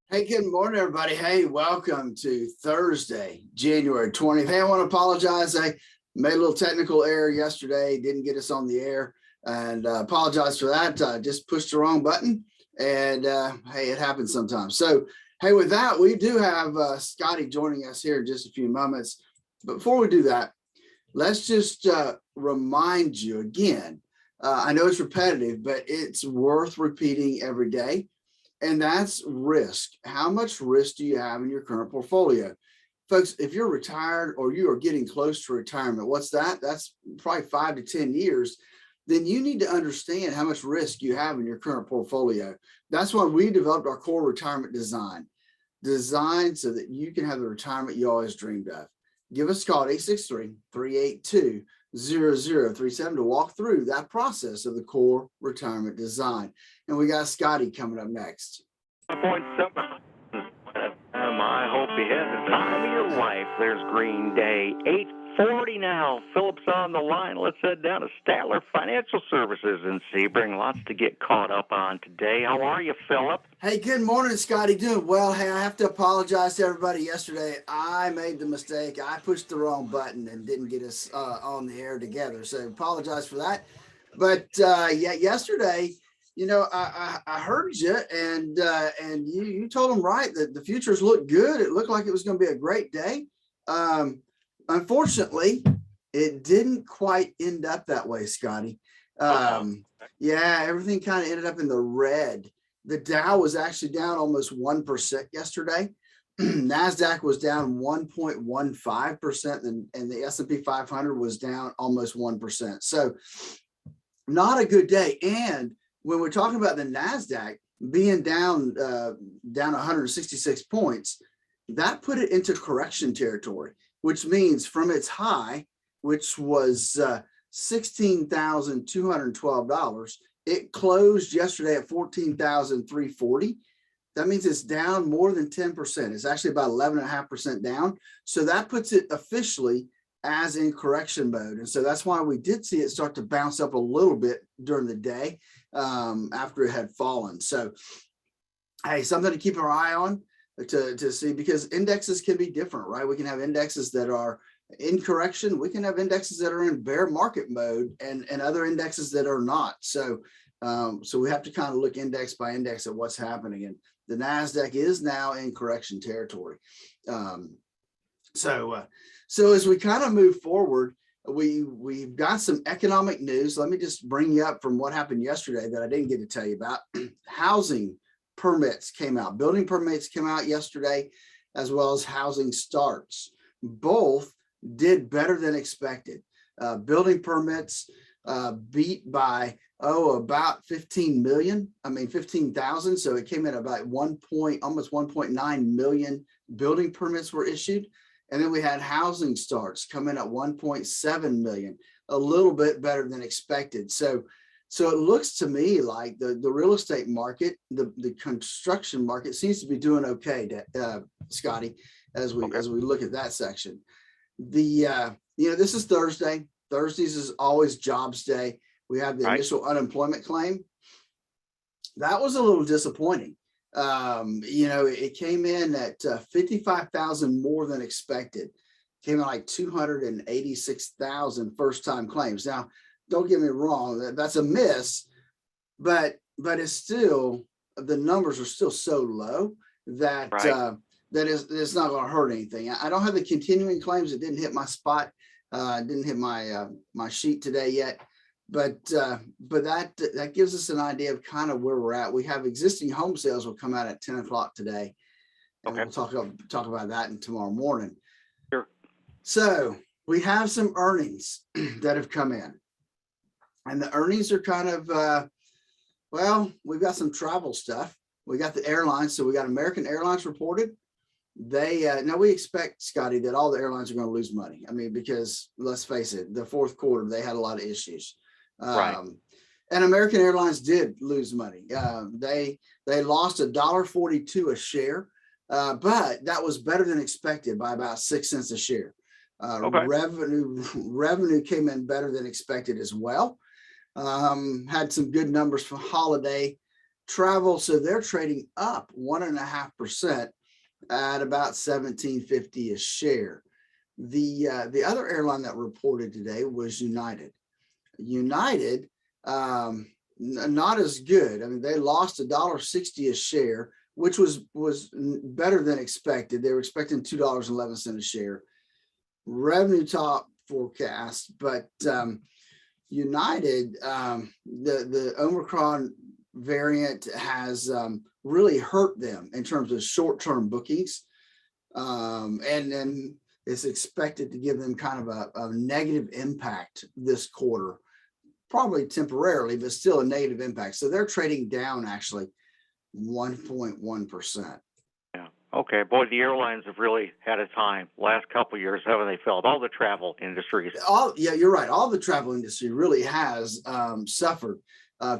Hey, good morning, everybody. Hey, welcome to Thursday, January 20th. Hey, I want to apologize. I made a little technical error yesterday, didn't get us on the air, and apologize for that. Just pushed the wrong button, and hey, it happens sometimes. So, hey, with that, we do have Scotty joining us here in just a few moments. But before we do that, let's just remind you again. I know it's repetitive, but it's worth repeating every day. And that's risk. How much risk do you have in your current portfolio? Folks, if you're retired or you are getting close to retirement, what's that? That's probably 5 to 10 years. Then you need to understand how much risk you have in your current portfolio. That's why we developed our core retirement design, designed so that you can have the retirement you always dreamed of. Give us a call at 863-382-0037 to walk through that process of the core retirement design. And we got Scotty coming up next. 5.7. I hope you had the time of your life. There's Green Day. 8:40 now. Phillip's on the line. Let's head down to Statler Financial Services in Sebring. Lots to get caught up on today. How are you, Phillip? Hey, good morning, Scotty. Doing well. Hey, I have to apologize to everybody yesterday. I made the mistake. I pushed the wrong button and didn't get us on the air together. So apologize for that. But yeah, yesterday, I heard you, and you told them right that the futures looked good. It looked like it was going to be a great day. Unfortunately, it didn't quite end up that way, Scotty. Yeah, everything kind of ended up in the red. The Dow was actually down almost 1% yesterday. NASDAQ was down 1.15%, and the S&P 500 was down almost 1%. So not a good day. And when we're talking about the NASDAQ being down 166 points, that put it into correction territory, which means from its high, which was $16,212, it closed yesterday at $14,340. That means it's down more than 10%. It's actually about 11.5% down. So that puts it officially as in correction mode. And so that's why we did see it start to bounce up a little bit during the day after it had fallen. So, hey, something to keep our eye on to see, because indexes can be different, right? We can have indexes that are in correction. We can have indexes that are in bear market mode and other indexes that are not. So we have to kind of look index by index at what's happening. And the NASDAQ is now in correction territory. So as we kind of move forward, we've got some economic news. Let me just bring you up from what happened yesterday that I didn't get to tell you about. Housing permits came out. Building permits came out yesterday, as well as housing starts. Both did better than expected. Building permits beat by about 15,000. So it came in about almost 1.9 million building permits were issued. And then we had housing starts come in at 1.7 million, a little bit better than expected. So it looks to me like the real estate market, the construction market seems to be doing okay, Scotty, as we look at that section. This is Thursday. Thursdays is always jobs day. We have the initial unemployment claim. That was a little disappointing. It came in at 55,000 more than expected. Came in like 286,000 first-time claims. Now, don't get me wrong, that's a miss, but it's still, the numbers are still so low that it's not going to hurt anything. I don't have the continuing claims. It didn't hit my spot. Didn't hit my sheet today yet. But that gives us an idea of kind of where we're at. We have existing home sales will come out at 10 o'clock today, and we'll talk about that in tomorrow morning. Sure. So we have some earnings that have come in, and the earnings are kind of we've got some travel stuff. We got the airlines, so we got American Airlines reported. They now we expect, Scotty, that all the airlines are going to lose money. I mean, because let's face it, the fourth quarter they had a lot of issues. And American Airlines did lose money. They lost $1.42 a share, but that was better than expected by about 6 cents a share. Revenue came in better than expected as well. Had some good numbers for holiday. Travel, so they're trading up 1.5% at about 17.50 a share. The other airline that reported today was United. United, not as good. I mean, they lost $1.60 a share, which was better than expected. They were expecting $2.11 a share. Revenue top forecast, but United, the Omicron variant has really hurt them in terms of short-term bookings, and then it's expected to give them kind of a negative impact this quarter, probably temporarily, but still a negative impact. So they're trading down actually 1.1%. Yeah. Okay. Boy, the airlines have really had a time last couple of years, haven't they, Phil? All the travel industries. Yeah, you're right. All the travel industry really has suffered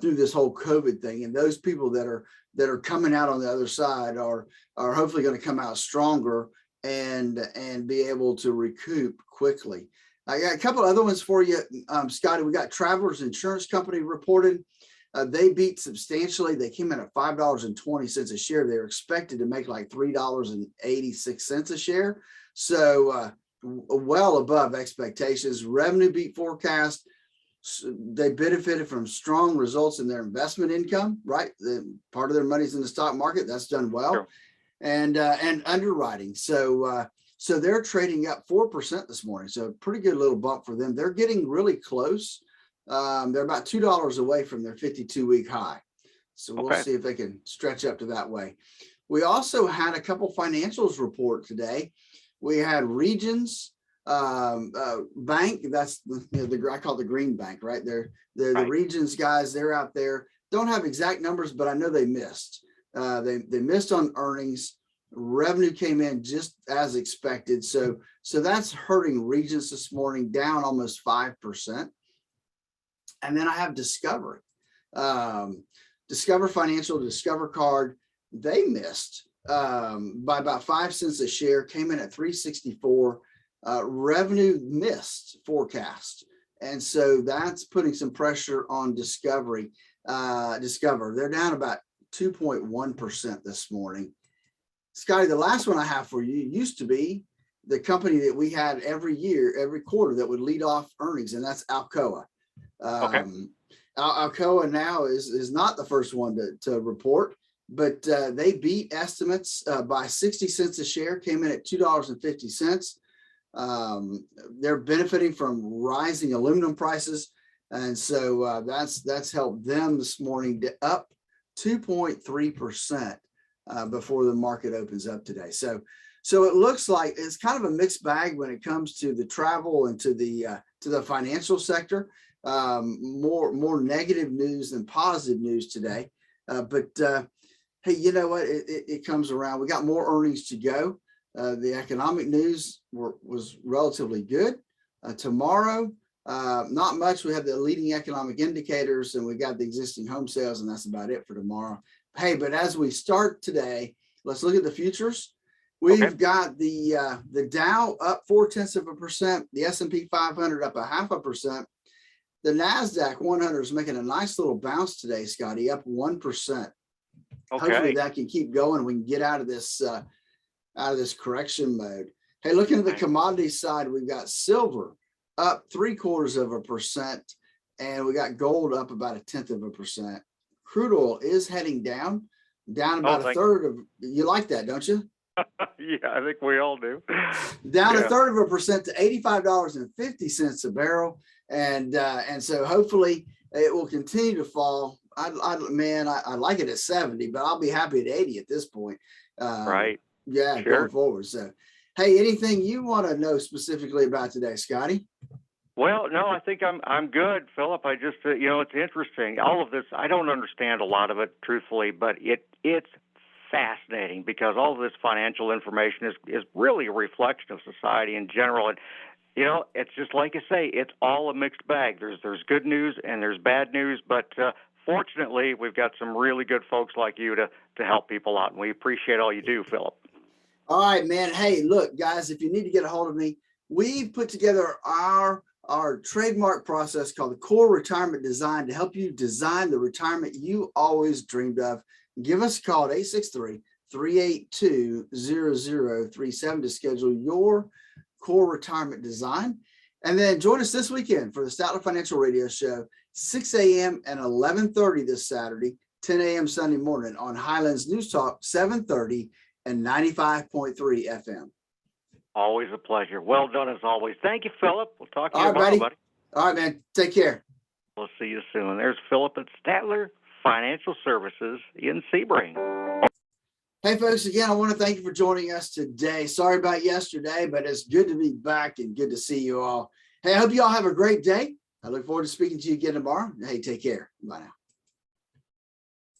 through this whole COVID thing, and those people that are coming out on the other side are hopefully going to come out stronger and be able to recoup quickly. I got a couple other ones for you, Scotty. We got Travelers Insurance Company reported. They beat substantially. They came in at $5.20 a share. They were expected to make like $3.86 a share. So well above expectations. Revenue beat forecast. They benefited from strong results in their investment income, right? Part of their money's in the stock market. That's done well. Sure. And underwriting. So they're trading up 4% this morning. So pretty good little bump for them. They're getting really close. They're about $2 away from their 52-week high. So we'll see if they can stretch up to that way. We also had a couple financials report today. We had Regions Bank. That's I call it the Green Bank, right? They're right. The Regions guys. They're out there. Don't have exact numbers, but I know they missed. They missed on earnings. Revenue came in just as expected. So that's hurting Regions this morning, down almost 5%. And then I have Discover Financial, Discover Card. They missed by about 5 cents a share, came in at 364. Revenue missed forecast. And so that's putting some pressure on Discover. They're down about 2.1% this morning. Scotty, the last one I have for you used to be the company that we had every year, every quarter that would lead off earnings, and that's Alcoa. Alcoa now is not the first one to report, but they beat estimates by 60 cents a share, came in at $2.50. They're benefiting from rising aluminum prices, and so that's helped them this morning up 2.3% before the market opens up today. So it looks like it's kind of a mixed bag when it comes to the travel and to the financial sector. More negative news than positive news today. But hey, you know what? It comes around. We got more earnings to go. The economic news was relatively good. Tomorrow, not much. We have the leading economic indicators, and we got the existing home sales, and that's about it for tomorrow. Hey, but as we start today, let's look at the futures. We've got the Dow up 0.4%, the S&P 500 up 0.5%. The NASDAQ 100 is making a nice little bounce today, Scotty, up 1%. Hopefully that can keep going. We can get out of this correction mode. Hey, looking at the commodity side, we've got silver up 0.75%, and we got gold up about 0.1%. Crude oil is heading down about a third of. You like that, don't you? Yeah, I think we all do. Down 0.33% to $85.50 a barrel, and so hopefully it will continue to fall. I like it at 70, but I'll be happy at 80 at this point. Right. Yeah, sure. Going forward. So, hey, anything you want to know specifically about today, Scotty? Well, no, I think I'm good, Philip. I just it's interesting. All of this, I don't understand a lot of it, truthfully, but it's fascinating because all of this financial information is really a reflection of society in general. And it's just like I say, it's all a mixed bag. There's good news and there's bad news, but fortunately, we've got some really good folks like you to help people out, and we appreciate all you do, Philip. All right, man. Hey, look, guys, if you need to get a hold of me, we've put together our our trademark process called the Core Retirement Design to help you design the retirement you always dreamed of. Give us a call at 863-382-0037 to schedule your core retirement design. And then join us this weekend for the Statler Financial Radio Show, 6 a.m. and 11:30 this Saturday, 10 a.m. Sunday morning on Highlands News Talk, 730 and 95.3 FM. Always a pleasure. Well done as always. Thank you, Phillip. We'll talk to you All right, tomorrow, buddy. buddy. All right, man. Take care. We'll see you soon. There's Phillip at Statler Financial Services in Sebring. Hey, folks, again, I want to thank you for joining us today. Sorry about yesterday, but it's good to be back and good to see you all. Hey, I hope you all have a great day. I look forward to speaking to you again tomorrow. Hey, take care. Bye now.